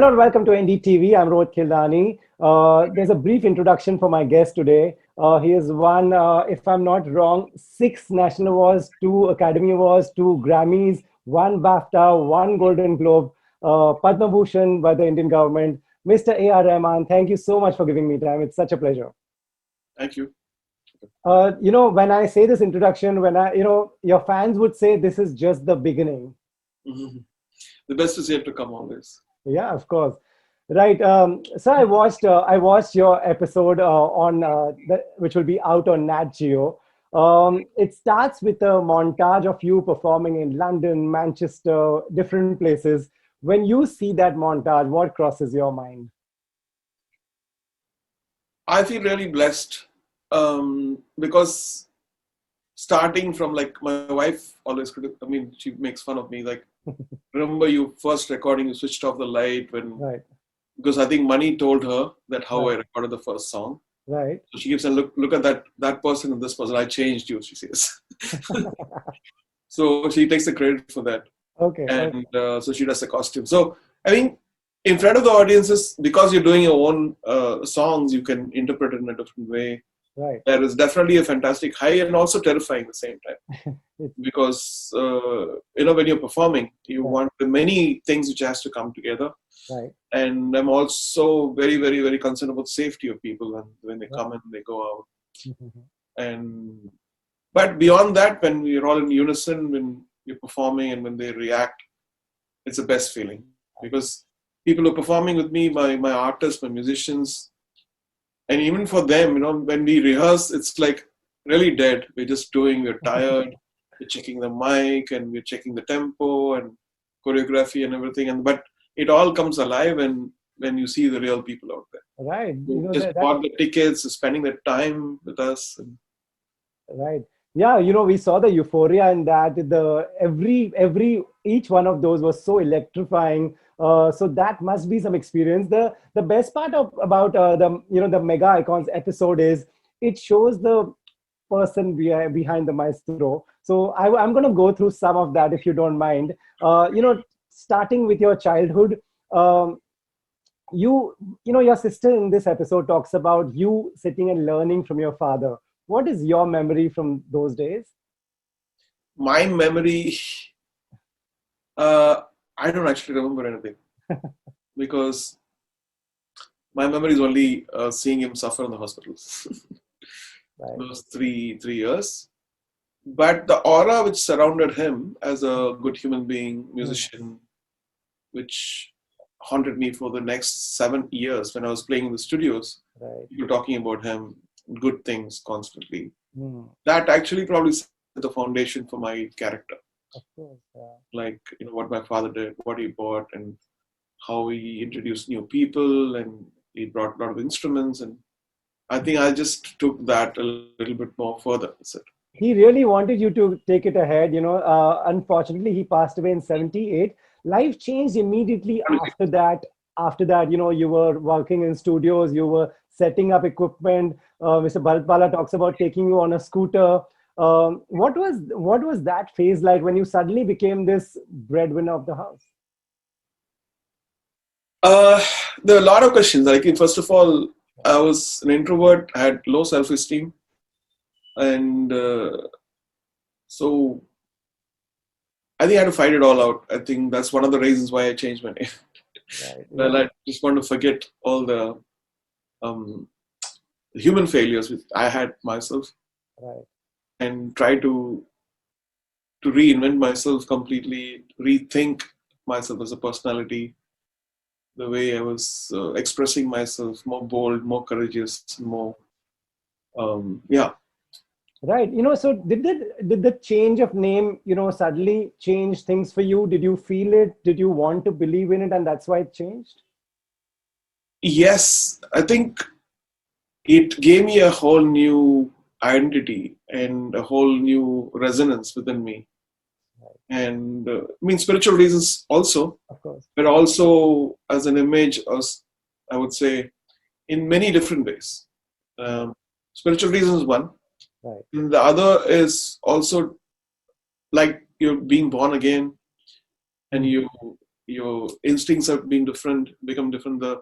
Hello and welcome to NDTV. I'm Rohit Khilnani. There's a brief introduction for my guest today. He has won, if I'm not wrong, 6 national awards, 2 Academy Awards, 2 Grammys, 1 BAFTA, 1 Golden Globe, Padma Bhushan by the Indian government. Mr. A.R. Rahman, thank you so much for giving me time. It's such a pleasure. Thank you. When I say this introduction, your fans would say this is just the beginning. Mm-hmm. The best is yet to come always. Yeah, of course. Right. So I watched your episode which will be out on Nat Geo. It starts with a montage of you performing in London, Manchester, different places. When you see that montage, what crosses your mind? I feel really blessed because starting from like my wife always, she makes fun of me. Like, remember you first recording, you switched off the light Right. Because I think Money told her that how Right. I recorded the first song. Right. So she keeps saying, look at that person and this person. I changed you, she says. So she takes the credit for that. Okay. And so she does the costume. So I think in front of the audiences, because you're doing your own songs, you can interpret it in a different way. Right. There is definitely a fantastic high and also terrifying at the same time. Because, when you're performing, you want the many things which has to come together. Right. And I'm also very, very, very concerned about safety of people when they come and they go out. But beyond that, when we're all in unison, when you're performing and when they react, it's the best feeling. Because people who are performing with me, my artists, my musicians, and even for them, when we rehearse, it's like really dead. We're tired, we're checking the mic and we're checking the tempo and choreography and everything. But it all comes alive when you see the real people out there. Right. Just bought the tickets, spending their time with us. Right. Yeah, we saw the euphoria in that. Each one of those was so electrifying. So that must be some experience. The best part about the Mega Icons episode is it shows the person behind the maestro. So I'm going to go through some of that if you don't mind. Starting with your childhood. Your sister in this episode talks about you sitting and learning from your father. What is your memory from those days? My memory, I don't actually remember anything because my memory is only seeing him suffer in the hospitals. Right. Those three years. But the aura which surrounded him as a good human being, musician, which haunted me for the next 7 years when I was playing in the studios. Right. People talking about him, good things constantly. That actually probably set the foundation for my character. Of course, yeah. Like, what my father did, what he bought, and how he introduced new people, and he brought a lot of instruments. And I think I just took that a little bit more further. That's it. He really wanted you to take it ahead. Unfortunately, he passed away in 1978. Life changed immediately after that. You were working in studios, you were setting up equipment. Mr. Bharatwala talks about taking you on a scooter. What was that phase like when you suddenly became this breadwinner of the house? There are a lot of questions. Like, first of all, I was an introvert, I had low self-esteem. And so I think I had to fight it all out. I think that's one of the reasons why I changed my name. Right. Well, I just want to forget all the human failures which I had myself, right, and try to reinvent myself completely, rethink myself as a personality, the way I was expressing myself, more bold, more courageous, more, Right. So did the change of name, suddenly change things for you? Did you feel it? Did you want to believe in it, and that's why it changed? Yes, I think it gave me a whole new identity and a whole new resonance within me. Right. And spiritual reasons also, of course, but also as an image, I would say, in many different ways. Spiritual reasons one. Right. And the other is also like you're being born again, and you your instincts have been different, become different. The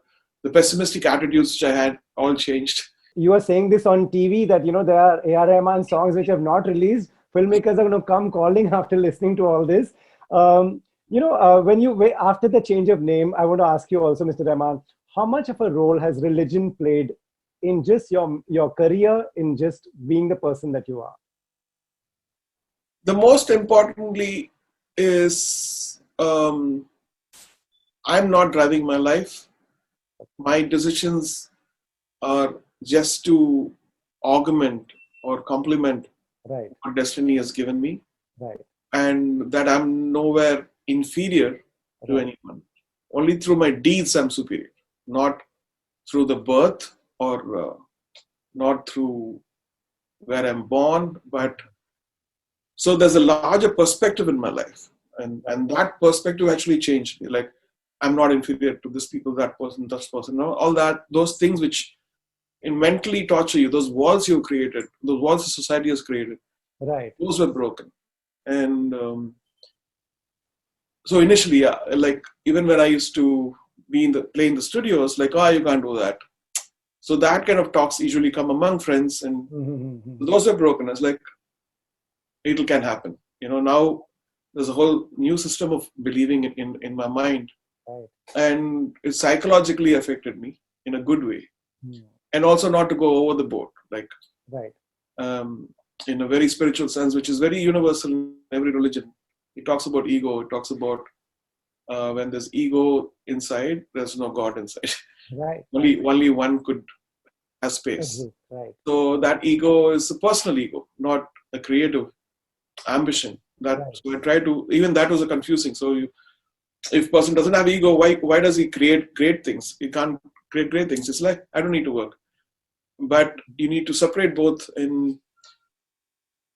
pessimistic attitudes which I had all changed. You were saying this on TV that, there are A.R. Rahman songs which have not released. Filmmakers are going to come calling after listening to all this. After the change of name, I want to ask you also, Mr. Rahman, how much of a role has religion played in just your career, in just being the person that you are? The most importantly is I'm not driving my life. My decisions are just to augment or complement right. what destiny has given me. Right. And that I'm nowhere inferior to anyone. Only through my deeds I'm superior, not through the birth or not through where I'm born, but so there's a larger perspective in my life. And that perspective actually changed me. Like, I'm not inferior to this people, that person, all that, those things which mentally torture you, those walls you created, those walls the society has created, right, those were broken. And so initially, like even when I used to play in the studios, like, oh, you can't do that. So that kind of talks usually come among friends, and those are broken. It's like, it can happen. Now there's a whole new system of believing in my mind, right, and it psychologically affected me in a good way, and also not to go over the board, like, right, in a very spiritual sense, which is very universal in every religion. It talks about ego. It talks about when there's ego inside, there's no God inside. right. Only one could have space. Right. So that ego is a personal ego, not a creative ambition. So I try to, even that was a confusing. So if person doesn't have ego, why does he create great things? He can't create great things. It's like, I don't need to work. But you need to separate both. And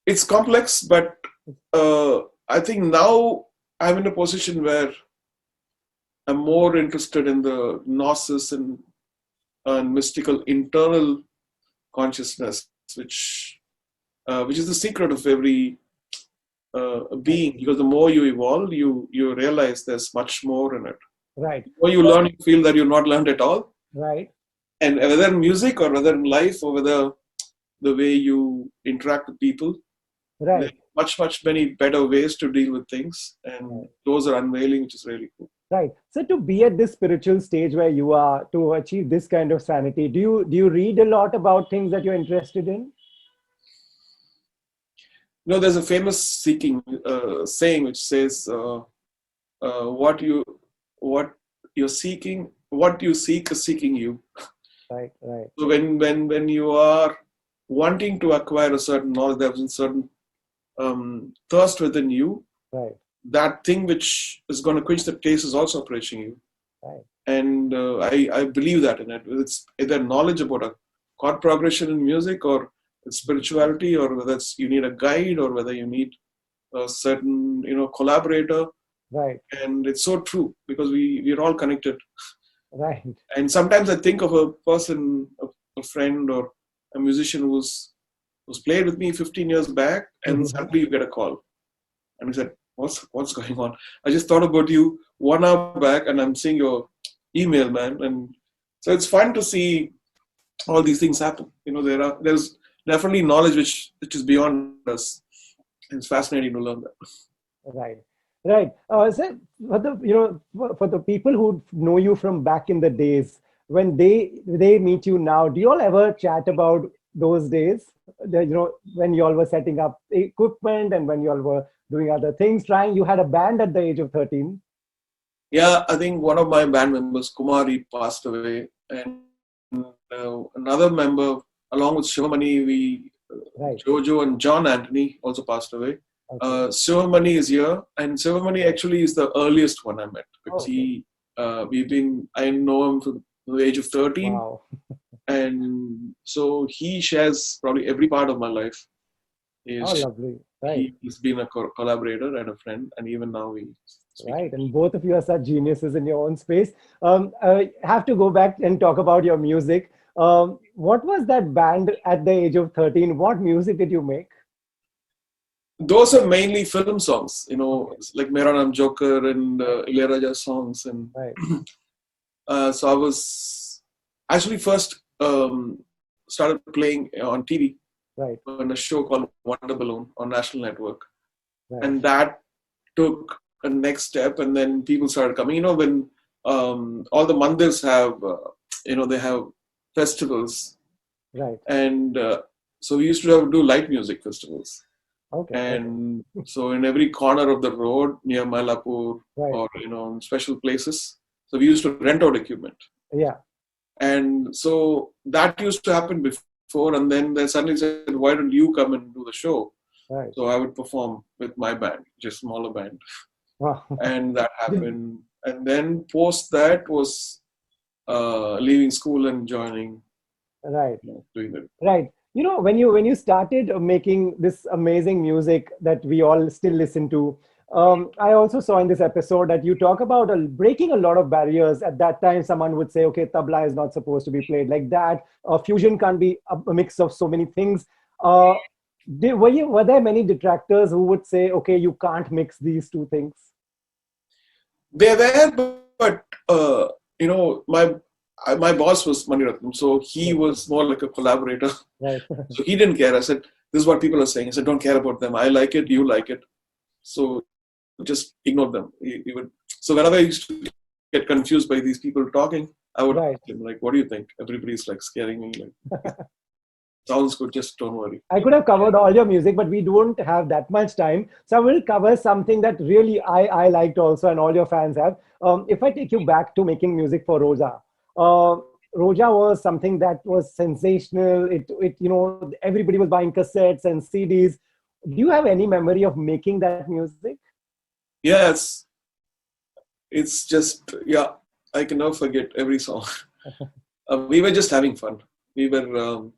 it's complex, but I think now I'm in a position where I'm more interested in the gnosis and mystical internal consciousness, which is the secret of every being. Because the more you evolve, you realize there's much more in it. Right. The more you learn, you feel that you're not learned at all. Right. And whether in music or whether in life or whether the way you interact with people, right, much many better ways to deal with things, and those are unveiling, which is really cool. Right. So to be at this spiritual stage where you are, to achieve this kind of sanity, do you read a lot about things that you're interested in? There's a famous saying which says, what you seek is seeking you. Right. So when you are wanting to acquire a certain knowledge, there's a certain thirst within you. Right. That thing which is going to quench the taste is also approaching you. Right. And I believe that in it. It's either knowledge about a chord progression in music, or it's spirituality, or whether it's you need a guide, or whether you need a certain collaborator. Right. And it's so true, because we're all connected. Right. And sometimes I think of a person, a friend or a musician who's played with me 15 years back, and suddenly you get a call. And he said, what's going on? I just thought about you 1 hour back, and I'm seeing your email, man. And so it's fun to see all these things happen. There's definitely knowledge which is beyond us. It's fascinating to learn that. Right. So for the people who know you from back in the days, when they meet you now, do you all ever chat about those days? When you all were setting up equipment and when you all were doing other things, you had a band at the age of 13. Yeah, I think one of my band members, Kumari, passed away, and another member, along with Shivamani, Jojo and John Anthony also passed away. Okay. Shivamani is here, and Shivamani actually is the earliest one I met, because I know him from the age of 13. Wow. And so he shares probably every part of my life. Lovely. Right. He's been a collaborator and a friend, and even now we speak. Right, and both of you are such geniuses in your own space. I have to go back and talk about your music. What was that band at the age of 13? What music did you make? those are mainly film songs, like Mera Naam Joker and Ilayaraja songs. And Right. so I was actually first started playing on TV Right. on a show called Wonder Balloon on National Network. Right. And that took a next step. And then people started coming, when all the mandirs have, they have festivals. Right. And so we used to do light music festivals. Okay. And so in every corner of the road near Mylapore Right. or, in special places, so we used to rent out equipment. Yeah. And so that used to happen before. And then they suddenly said, why don't you come and do the show? Right. So I would perform with my band, just smaller band. Wow. And that happened. And then post that was leaving school and joining, Right. doing it. Right. When you started making this amazing music that we all still listen to, I also saw in this episode that you talk about breaking a lot of barriers. At that time, someone would say, okay, tabla is not supposed to be played like that. Fusion can't be a mix of so many things. Were there many detractors who would say, okay, you can't mix these two things? They were, but my boss was Mani Ratnam, so he was more like a collaborator. Right. So he didn't care. I said, this is what people are saying. I said, don't care about them. I like it, you like it. So just ignore them. He would. So whenever I used to get confused by these people talking, I would Right. ask him, like, what do you think? Everybody's like scaring me. Like, sounds good, just don't worry. I could have covered all your music, but we don't have that much time. So I will cover something that really I liked also, and all your fans have. If I take you back to making music for Roja, Roja was something that was sensational. It everybody was buying cassettes and CDs. Do you have any memory of making that music? Yes, it's just, yeah, I can never forget every song. We were just having fun. We were,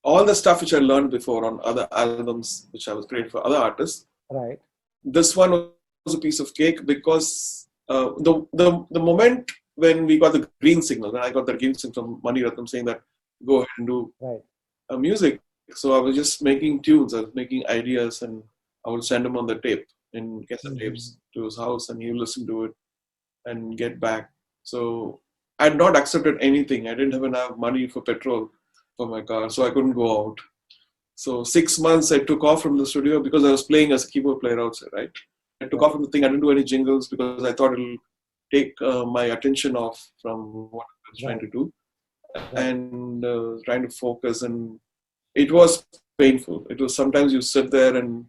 all the stuff which I learned before on other albums, which I was creating for other artists. Right. This one was a piece of cake because the moment when we got the green signal, when I got the green signal from Mani Ratnam saying that go ahead and do Right. music, so I was just making tunes, I was making ideas, and I would send him on the tape in cassette tapes to his house, and he would listen to it and get back. So I had not accepted anything. I didn't have enough money for petrol for my car, so I couldn't go out. So 6 months I took off from the studio because I was playing as a keyboard player outside, right? I took off from the thing. I didn't do any jingles because I thought it'll take my attention off from what I was trying to do and trying to focus. And it was painful. It was sometimes you sit there and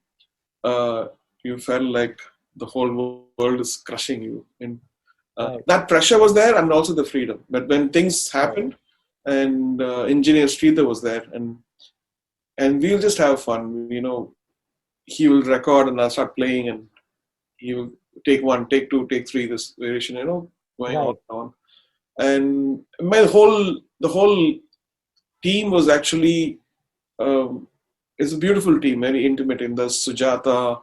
you felt like the whole world is crushing you. And that pressure was there, and also the freedom. But when things happened, and engineer Sridhar was there, and we'll just have fun. He will record, and I'll start playing, and he will take one, take two, take three, this variation, going on and on. And the whole team was actually, it's a beautiful team, very intimate. And there's Sujata,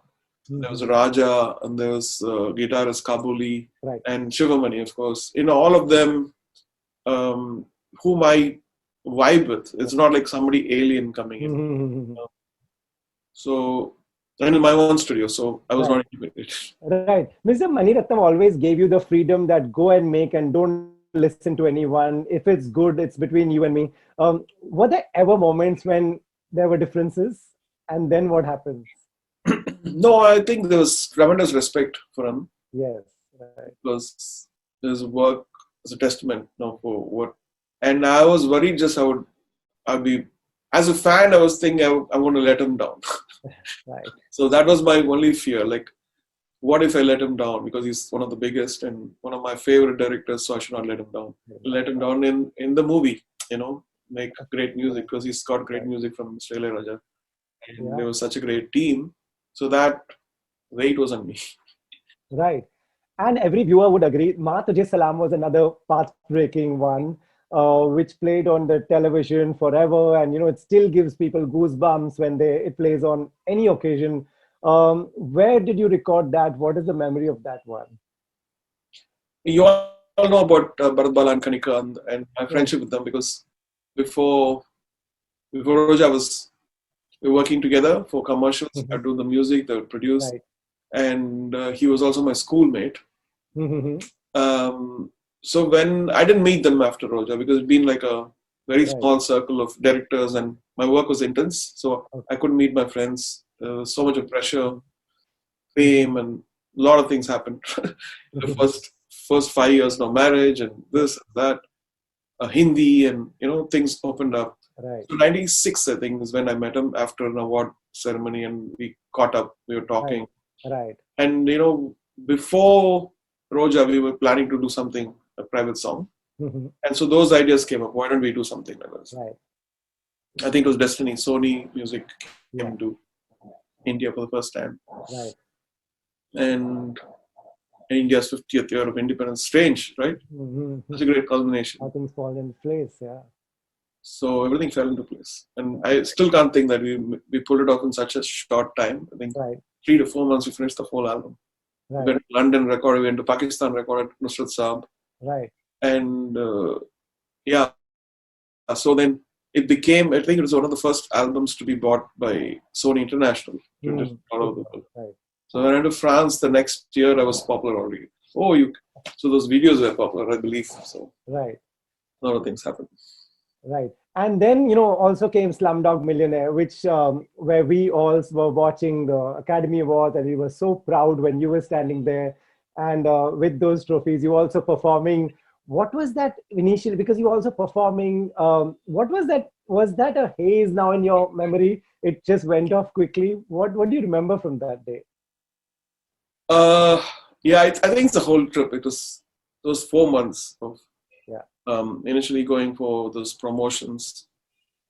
there was Raja, and there was guitarist Kabuli, and Shivamani, of course. All of them whom I vibe with. It's not like somebody alien coming in. So, and in my own studio, so I was not intimidated. Right. Mr. Mani Ratnam always gave you the freedom that go and make and don't listen to anyone. If it's good, it's between you and me. Were there ever moments when there were differences? And then what happens? No, I think there was tremendous respect for him. Yes. Right. Because his work is a testament for what. And I was worried I'd be, as a fan, I was thinking I'm going to let him down. Right. So that was my only fear. Like, what if I let him down? Because he's one of the biggest and one of my favorite directors, so I should not let him down. Let him down in the movie, make great music, because he's got great music from Mr. Ilayaraja. And there was such a great team. So that weight was on me. Right. And every viewer would agree, Mataji Salaam was another path-breaking one, which played on the television forever. And, it still gives people goosebumps when it plays on any occasion. Where did you record that? What is the memory of that one? You all know about Bharat Bala and Kanika and my friendship with them, because before Roja, I was we were working together for commercials. Mm-hmm. I'd do the music, they would produce. Right. And he was also my schoolmate. Mm-hmm. So when I didn't meet them after Roja, because it'd been like a very Right. small circle of directors and my work was intense. So Okay. I couldn't meet my friends. There was so much of pressure, fame, and a lot of things happened. The first 5 years, no marriage and this and that, Hindi, and things opened up. Right. So 96, I think, is when I met him after an award ceremony, and we caught up. We were talking, Right. and before Roja, we were planning to do something, a private song, Mm-hmm. and so those ideas came up. Why don't we do something like this? Right. I think it was Destiny. Sony Music Yeah. came to India for the first time, Right. and India's 50th year of independence. Strange, right? Mm-hmm. It's a great culmination. How things fall in place. Yeah. So everything fell into place, and I still can't think that we pulled it off in such a short time. I think Right. 3 to 4 months we finished the whole album. Right. We went to London, recorded. We went to Pakistan, recorded Nusrat Saab, Right. and yeah. So then it became. I think it was one of the first albums to be bought by Sony International all over the world. Right. So when I went to France the next year, I was popular already. So those videos were popular, I believe. So Right. a lot of things happened. Right. And then, also came Slumdog Millionaire, which where we all were watching the Academy Awards, and we were so proud when you were standing there and with those trophies. You also performing. What was that initially? Because you also performing. What was that? Was that a haze now in your memory? It just went off quickly. What do you remember from that day? Yeah, I think it's the whole trip. It was those 4 months of initially going for those promotions,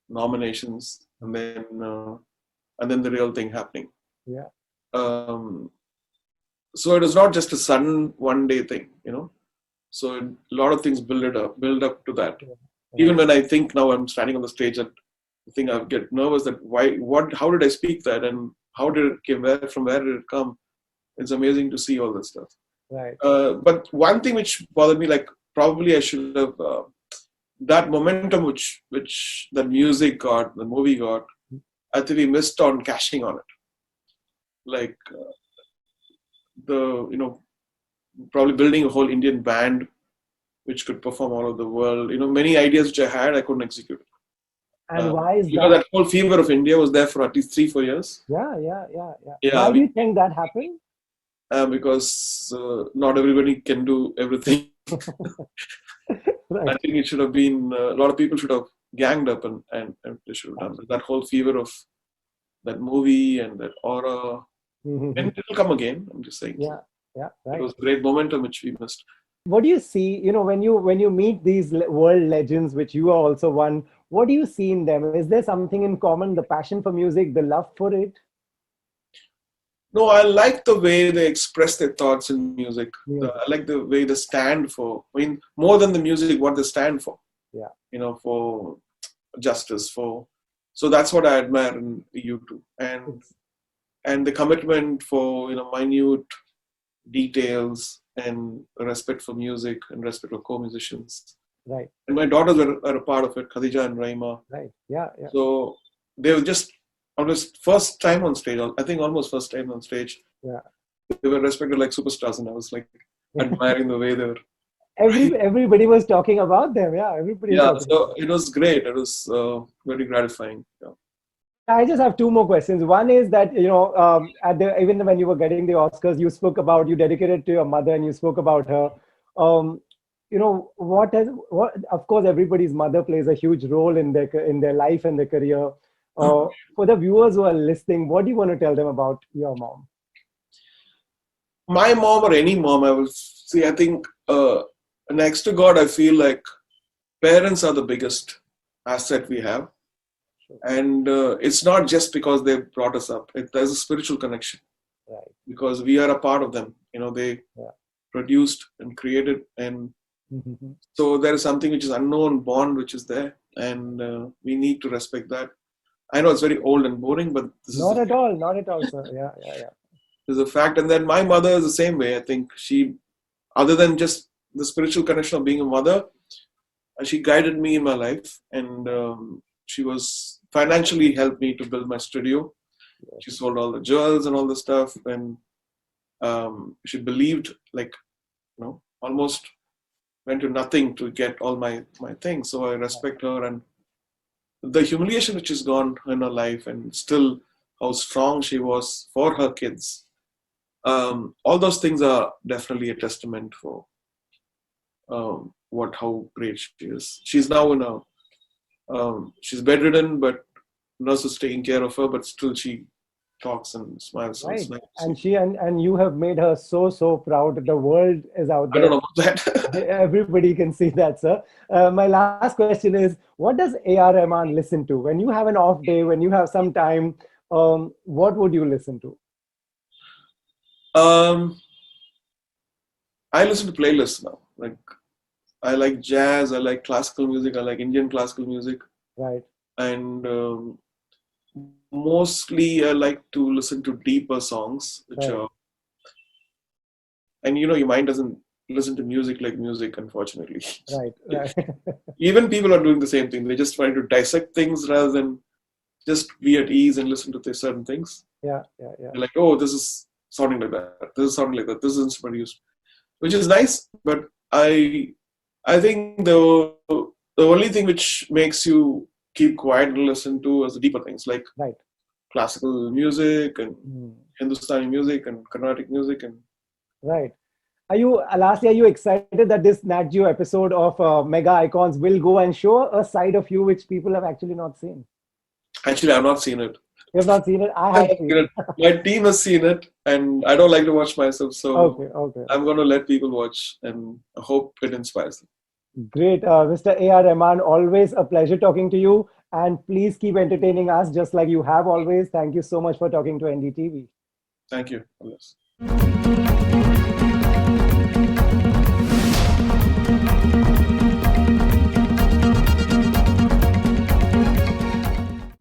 nominations, and then the real thing happening. Yeah. So it was not just a sudden one day thing, So a lot of things build up to that. Yeah. Even when I think now I'm standing on the stage, I think I get nervous that how did I speak that, and how did it came, from where did it come? It's amazing to see all this stuff. Right. But one thing which bothered me, like probably I should have that momentum which the music got, the movie got. I think we missed on cashing on it. Like probably building a whole Indian band which could perform all over the world. Many ideas which I had, I couldn't execute. And why is because that whole fever of India was there for at least 3-4 years. Yeah. Yeah. Why do you think that happened? Because not everybody can do everything. Right. I think it should have been a lot of people should have ganged up and they should have done that. That whole fever of that movie and that aura, and it will come again. I'm just saying. Yeah. Right. It was a great momentum which we missed. What do you see? When you meet these world legends, which you are also one, what do you see in them? Is there something in common? The passion for music, the love for it? No, I like the way they express their thoughts in music. I like the way they stand for. I mean, more than the music, what they stand for. Yeah. For justice. So that's what I admire in you two, and the commitment for minute details and respect for music and respect for co-musicians. Right. And my daughters are a part of it, Khadija and Raima. Right. Yeah. So they were just almost first time on stage. I think almost first time on stage. Yeah. They were respected like superstars, and I was like admiring the way they were. Everybody was talking about them. Yeah. Everybody. Yeah. So it was great. It was very gratifying. Yeah. I just have two more questions. One is that, even when you were getting the Oscars, you dedicated to your mother and you spoke about her. Of course, everybody's mother plays a huge role in their life and their career. For the viewers who are listening, what do you want to tell them about your mom? My mom or any mom, I will say, I think next to God, I feel like parents are the biggest asset we have. And it's not just because they brought us up. There's a spiritual connection. Right. Because we are a part of them. They produced and created. And so there is something which is unknown bond which is there. And we need to respect that. I know it's very old and boring, but this not at all, sir. Yeah. This is a fact. And then my mother is the same way. I think she, other than just the spiritual connection of being a mother, she guided me in my life. And she was financially helped me to build my studio. She sold all the jewels and all the stuff, and she believed, like, almost went to nothing to get all my things. So I respect her, and the humiliation which has gone in her life, and still how strong she was for her kids. All those things are definitely a testament for how great she is. She's now she's bedridden, but nurse is taking care of her, but still she talks and smiles. So it's Right. nice. And you have made her so proud. The world is out I there. don't know about that. Everybody can see that, sir. My last question is, what does A.R. Rahman listen to? When you have an off day, when you have some time, what would you listen to? I listen to playlists now. Like, I like jazz, I like classical music, I like Indian classical music. Right. And mostly I like to listen to deeper songs, which Right. are, and your mind doesn't listen to music like music, unfortunately. Right. Even people are doing the same thing. They're just trying to dissect things rather than just be at ease and listen to certain things. Yeah. They're like, oh, this is sounding like that. This is sounding like that. This is instrument used, which is nice. But I think the only thing which makes you keep quiet and listen to is the deeper things, like Right. classical music and Hindustani music and Carnatic music. And Right. Lastly, are you excited that this Nat Geo episode of Mega Icons will go and show a side of you which people have actually not seen? Actually, I've not seen it. You have not seen it? I have seen it. My team has seen it, and I don't like to watch myself, so Okay. I'm going to let people watch, and I hope it inspires them. Great. Mr. A.R. Rahman, always a pleasure talking to you. And please keep entertaining us just like you have always. Thank you so much for talking to NDTV. Thank you.